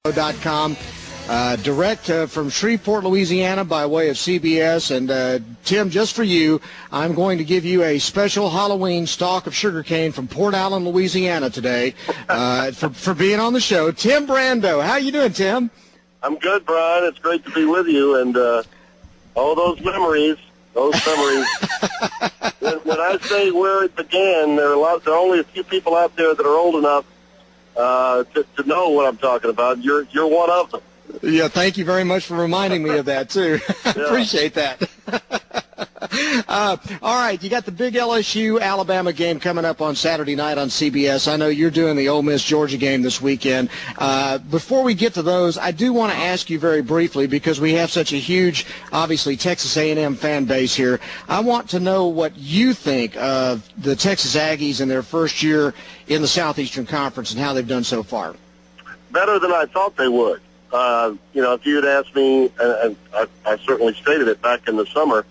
com. Direct from Shreveport, Louisiana by way of CBS. And Tim, just for you, I'm going to give you a special Halloween stalk of sugarcane from Port Allen, Louisiana today for being on the show. Tim Brando, how you doing, Tim? I'm good, Bryan. It's great to be with you. And all those memories. When I say where it began, there are only a few people out there that are old enough to know what I'm talking about. You're one of them. Yeah, thank you very much for reminding me of that, too. Appreciate that. All right, you got the big LSU-Alabama game coming up on Saturday night on CBS. I know you're doing the Ole Miss-Georgia game this weekend. Before we get to those, I do want to ask you very briefly, because we have such a huge, obviously, Texas A&M fan base here. I want to know what you think of the Texas Aggies in their first year in the Southeastern Conference and how they've done so far. Better than I thought they would. If you had asked me, and I certainly stated it back in the summer,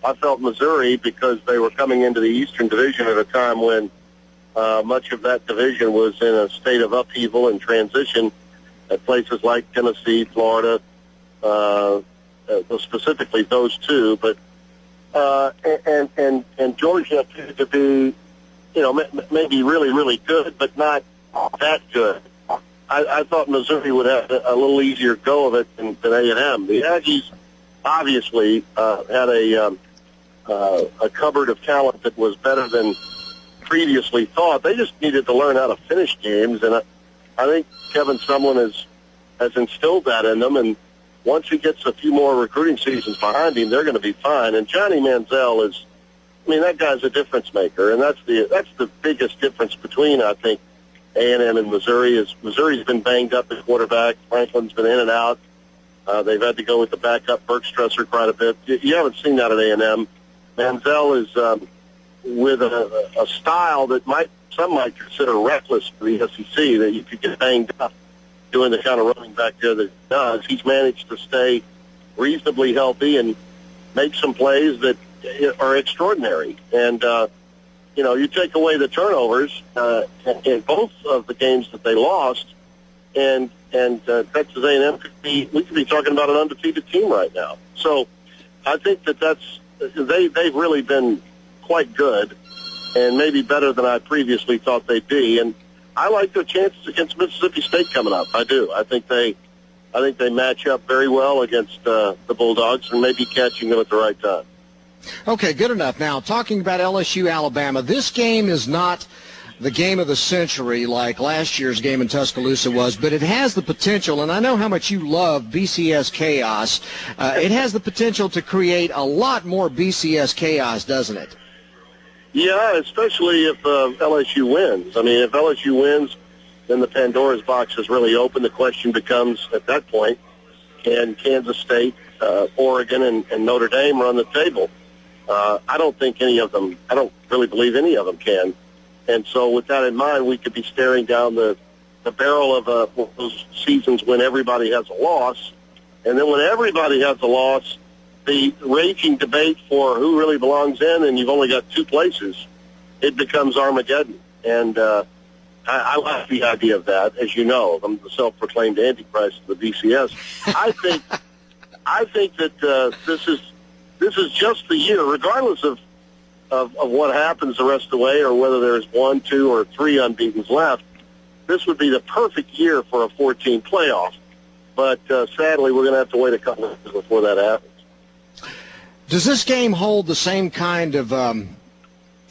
I felt Missouri, because they were coming into the Eastern Division at a time when much of that division was in a state of upheaval and transition at places like Tennessee, Florida, specifically those two, but and Georgia appeared to be, maybe really, really good, but not that good. I thought Missouri would have a little easier go of it than A&M. The Aggies obviously had a cupboard of talent that was better than previously thought. They just needed to learn how to finish games, and I think Kevin Sumlin has instilled that in them. And once he gets a few more recruiting seasons behind him, they're going to be fine. And Johnny Manziel that guy's a difference maker, and that's the biggest difference between, I think, A&M and Missouri. Is Missouri's been banged up at quarterback. Franklin's been in and out. They've had to go with the backup Bergstresser quite a bit. You haven't seen that at A&M. Manziel is with a style that some might consider reckless for the SEC, that you could get banged up doing the kind of running back there that he does. He's managed to stay reasonably healthy and make some plays that are extraordinary. And you take away the turnovers in both of the games that they lost, and Texas A&M we could be talking about an undefeated team right now. So I think they've really been quite good, and maybe better than I previously thought they'd be. And I like their chances against Mississippi State coming up. I do. I think they match up very well against the Bulldogs, and maybe catching them at the right time. Okay, good enough. Now, talking about LSU, Alabama, this game is not the game of the century like last year's game in Tuscaloosa was, but it has the potential, and I know how much you love BCS chaos. It has the potential to create a lot more BCS chaos, doesn't it? Yeah, especially if LSU wins. I mean, if LSU wins, then the Pandora's box is really open. The question becomes, at that point, can Kansas State, Oregon, and Notre Dame run the table? I don't really believe any of them can. And so with that in mind, we could be staring down the barrel of those seasons when everybody has a loss. And then when everybody has a loss, the raging debate for who really belongs in, and you've only got two places, it becomes Armageddon. And I like the idea of that. As you know, I'm the self-proclaimed antichrist of the BCS. I think that this is just the year, regardless of what happens the rest of the way, or whether there's 1, 2, or 3 unbeatens left. This would be the perfect year for a 14 playoff. But sadly, we're going to have to wait a couple of years before that happens. Does this game hold the same kind of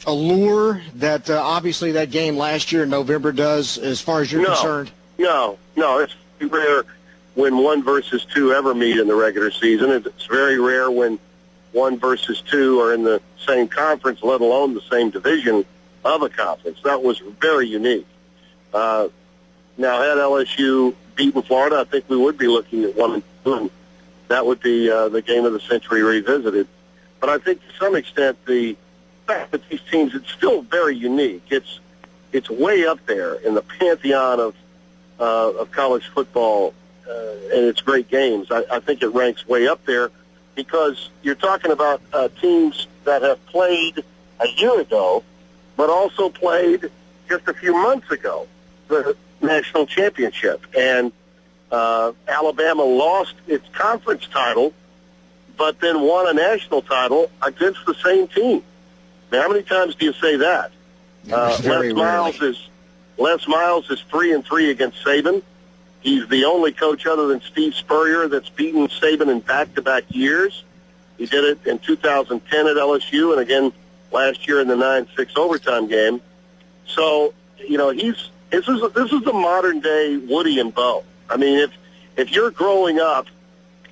allure that obviously that game last year in November does, as far as you're concerned? No. It's rare when 1 versus 2 ever meet in the regular season. It's very rare when 1 versus 2 are in the same conference, let alone the same division of a conference. That was very unique. Now, had LSU beaten Florida, I think we would be looking at 1 and 2, and that would be the game of the century revisited. But I think to some extent the fact that these teams, it's still very unique. It's way up there in the pantheon of college football and its great games. I think it ranks way up there, because you're talking about teams that have played a year ago, but also played just a few months ago, the national championship. And Alabama lost its conference title, but then won a national title against the same team. Now, how many times do you say that? Les Miles is 3-3 against Saban. He's the only coach other than Steve Spurrier that's beaten Saban in back-to-back years. He did it in 2010 at LSU and again last year in the 9-6 overtime game. So, you know, this is the modern-day Woody and Bo. I mean, if you're growing up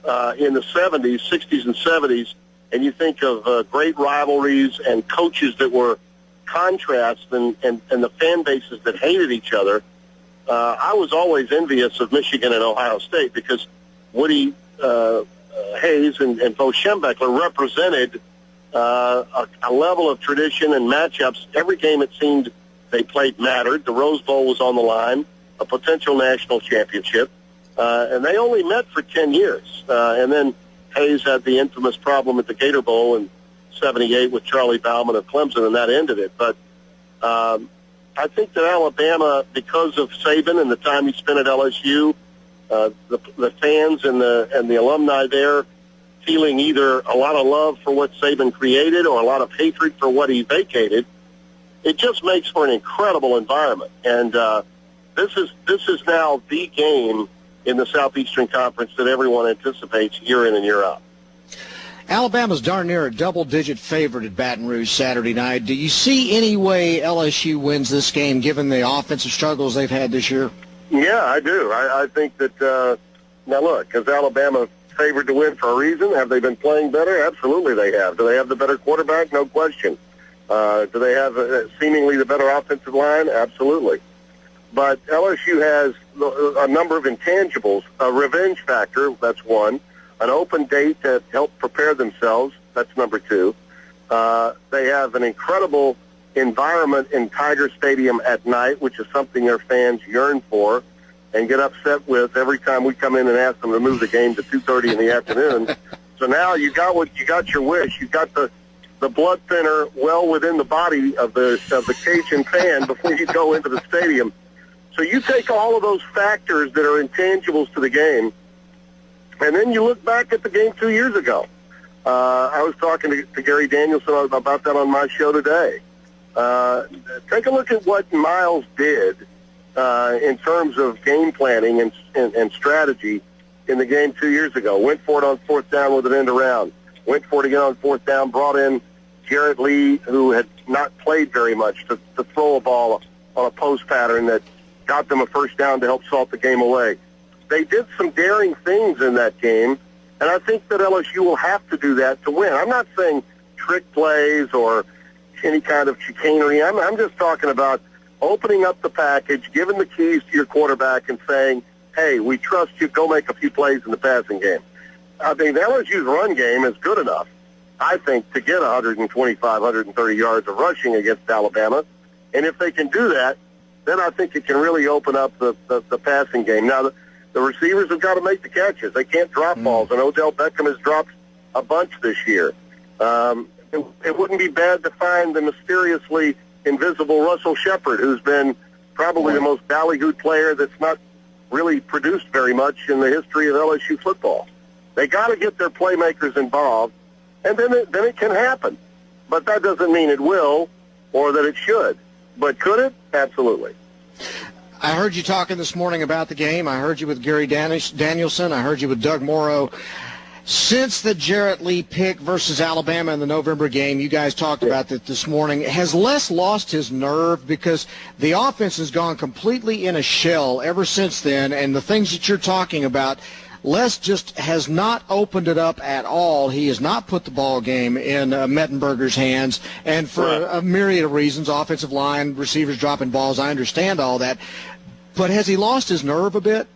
in the 70s, 60s, and 70s, and you think of great rivalries and coaches that were contrasts and the fan bases that hated each other, I was always envious of Michigan and Ohio State because Woody Hayes and Bo Schembechler represented a level of tradition and matchups. Every game it seemed they played mattered. The Rose Bowl was on the line, a potential national championship, and they only met for 10 years. And then Hayes had the infamous problem at the Gator Bowl in 78 with Charlie Bauman of Clemson, and that ended it. But I think that Alabama, because of Saban and the time he spent at LSU, the fans and the alumni there feeling either a lot of love for what Saban created or a lot of hatred for what he vacated, it just makes for an incredible environment. And this is now the game in the Southeastern Conference that everyone anticipates year in and year out. Alabama's darn near a double-digit favorite at Baton Rouge Saturday night. Do you see any way LSU wins this game, given the offensive struggles they've had this year? Yeah, I do. I think that, now look, is Alabama favored to win for a reason? Have they been playing better? Absolutely they have. Do they have the better quarterback? No question. Do they have seemingly the better offensive line? Absolutely. But LSU has a number of intangibles. A revenge factor, that's one. An open date to help prepare themselves, that's number two. They have an incredible environment in Tiger Stadium at night, which is something their fans yearn for and get upset with every time we come in and ask them to move the game to 2:30 in the afternoon. So now you got your wish. You got the blood thinner well within the body of the Cajun fan before you go into the stadium. So you take all of those factors that are intangibles to the game, and then you look back at the game 2 years ago. I was talking to Gary Danielson about that on my show today. Take a look at what Miles did in terms of game planning and strategy in the game 2 years ago. Went for it on fourth down with an end around. Went for it again on fourth down, brought in Jarrett Lee, who had not played very much, to throw a ball on a post pattern that got them a first down to help salt the game away. They did some daring things in that game, and I think that LSU will have to do that to win. I'm not saying trick plays or any kind of chicanery. I'm just talking about opening up the package, giving the keys to your quarterback and saying, hey, we trust you, go make a few plays in the passing game. I think LSU's run game is good enough, I think, to get 125, 130 yards of rushing against Alabama. And if they can do that, then I think it can really open up the passing game. Now, the receivers have got to make the catches. They can't drop balls, and Odell Beckham has dropped a bunch this year. It wouldn't be bad to find the mysteriously invisible Russell Shepard, who's been probably the most ballyhooed player that's not really produced very much in the history of LSU football. They got to get their playmakers involved, and then it can happen. But that doesn't mean it will or that it should. But could it? Absolutely. I heard you talking this morning about the game. I heard you with Gary Danielson. I heard you with Doug Morrow. Since the Jarrett Lee pick versus Alabama in the November game, you guys talked about that this morning. Has Les lost his nerve? Because the offense has gone completely in a shell ever since then, and the things that you're talking about, Les just has not opened it up at all. He has not put the ball game in Mettenberger's hands, and for a myriad of reasons, offensive line, receivers dropping balls, I understand all that. But has he lost his nerve a bit?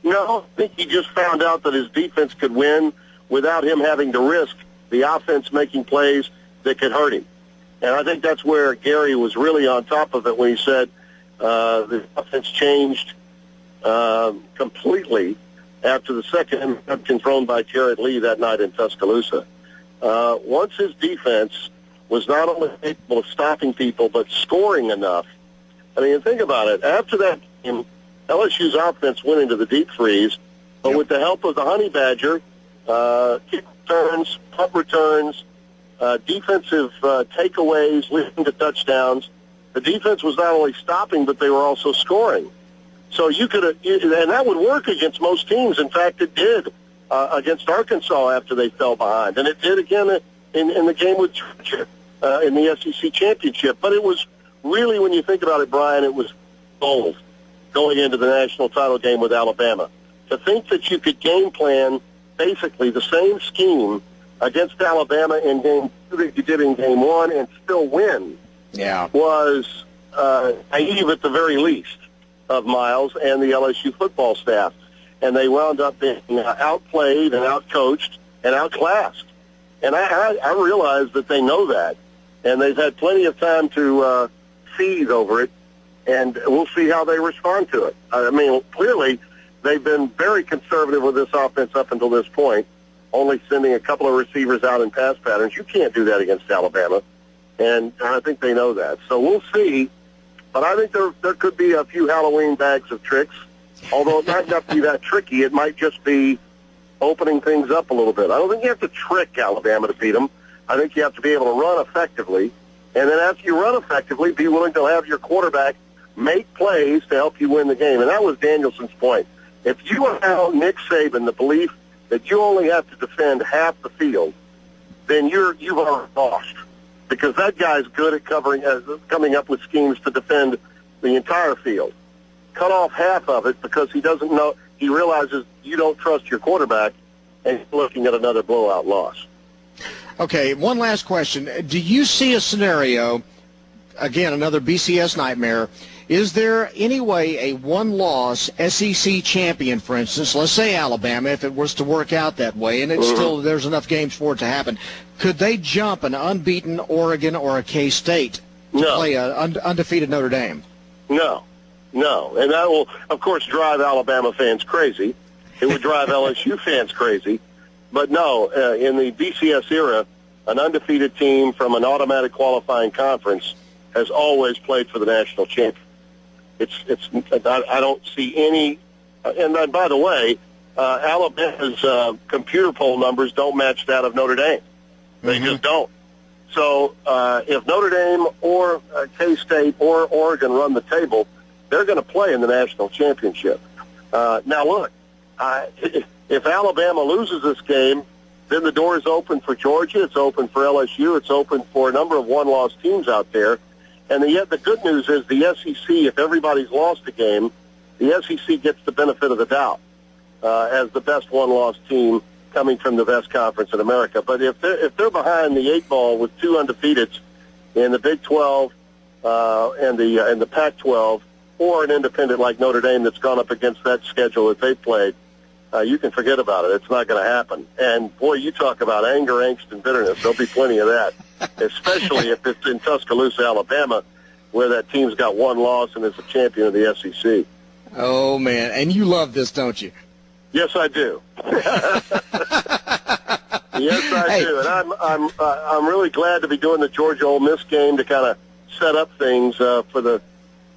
No, I think he just found out that his defense could win without him having to risk the offense making plays that could hurt him. And I think that's where Gary was really on top of it when he said the offense changed completely after the second interception thrown by Jarrett Lee that night in Tuscaloosa. Once his defense was not only capable of stopping people but scoring enough. I mean, think about it. After that game, LSU's offense went into the deep freeze, but with the help of the Honey Badger, kick returns, punt returns, defensive takeaways leading to touchdowns, the defense was not only stopping, but they were also scoring. So you could, and that would work against most teams. In fact, it did against Arkansas after they fell behind, and it did again in the game with Georgia in the SEC championship. But it was really, when you think about it, Bryan, it was gold going into the national title game with Alabama. To think that you could game plan basically the same scheme against Alabama in game 2 that you did in game 1 and still win was naive at the very least of Miles and the LSU football staff. And they wound up being outplayed and outcoached and outclassed. And I realize that they know that. And they've had plenty of time to seethe over it. And we'll see how they respond to it. I mean, clearly, they've been very conservative with this offense up until this point, only sending a couple of receivers out in pass patterns. You can't do that against Alabama. And I think they know that. So we'll see. But I think there could be a few Halloween bags of tricks. Although it might not be that tricky, it might just be opening things up a little bit. I don't think you have to trick Alabama to beat them. I think you have to be able to run effectively. And then after you run effectively, be willing to have your quarterback make plays to help you win the game. And that was Danielson's point. If you allow Nick Saban the belief that you only have to defend half the field, then you've already lost. Because that guy's good at coming up with schemes to defend the entire field. Cut off half of it because he doesn't know, he realizes you don't trust your quarterback, and he's looking at another blowout loss. Okay, one last question. Do you see a scenario, again, another BCS nightmare, is there any way a one-loss SEC champion, for instance, let's say Alabama, if it was to work out that way, and it's still there's enough games for it to happen, could they jump an unbeaten Oregon or a K-State to play an undefeated Notre Dame? No, and that will, of course, drive Alabama fans crazy. It would drive LSU fans crazy. But no, in the BCS era, an undefeated team from an automatic qualifying conference has always played for the national champion. I don't see any, and by the way, Alabama's computer poll numbers don't match that of Notre Dame. They just don't. So if Notre Dame or K-State or Oregon run the table, they're going to play in the national championship. Now, look, if Alabama loses this game, then the door is open for Georgia. It's open for LSU. It's open for a number of one-loss teams out there. And yet the good news is the SEC, if everybody's lost a game, the SEC gets the benefit of the doubt as the best one-loss team coming from the best conference in America. But if they're behind the 8 ball with 2 undefeateds in the Big 12 and the Pac-12, or an independent like Notre Dame that's gone up against that schedule that they played, you can forget about it. It's not going to happen. And, boy, you talk about anger, angst, and bitterness. There'll be plenty of that, especially if it's in Tuscaloosa, Alabama, where that team's got 1 loss and is a champion of the SEC. Oh, man. And you love this, don't you? Yes, I do. Yes, I do. And I'm really glad to be doing the Georgia Ole Miss game to kind of set up things for the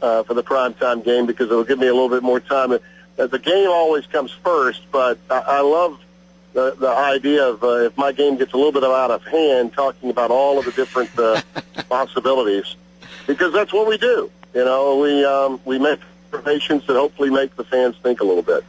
primetime game, because it'll give me a little bit more time. The game always comes first, but I love the idea of if my game gets a little bit out of hand, talking about all of the different possibilities, because that's what we do. You know, we make observations that hopefully make the fans think a little bit.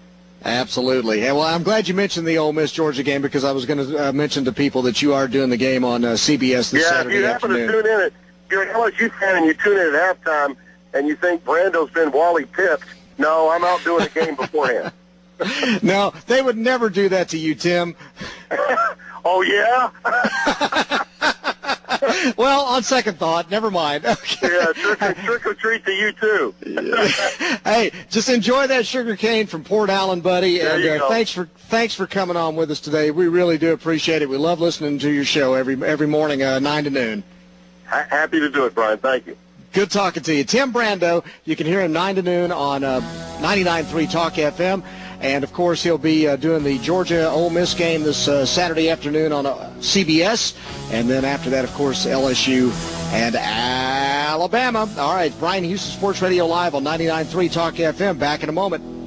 Absolutely. Well, I'm glad you mentioned the Ole Miss-Georgia game, because I was going to mention to people that you are doing the game on CBS this Saturday afternoon. Yeah, if you happen to tune in, if you're an LSU fan and you tune in at halftime and you think Brando's been Wally pipped, no, I'm out doing the game beforehand. No, they would never do that to you, Tim. Oh, yeah? Well, on second thought, never mind. Okay. Yeah, trick or treat to you, too. Hey, just enjoy that sugar cane from Port Allen, buddy. There you go. Thanks for coming on with us today. We really do appreciate it. We love listening to your show every morning, 9 to noon. Happy to do it, Bryan. Thank you. Good talking to you. Tim Brando, you can hear him 9 to noon on 99.3 Talk FM. And, of course, he'll be doing the Georgia-Ole Miss game this Saturday afternoon on CBS. And then after that, of course, LSU and Alabama. Alabama. All right, Bryan Houston Sports Radio Live on 99.3 Talk FM. Back in a moment.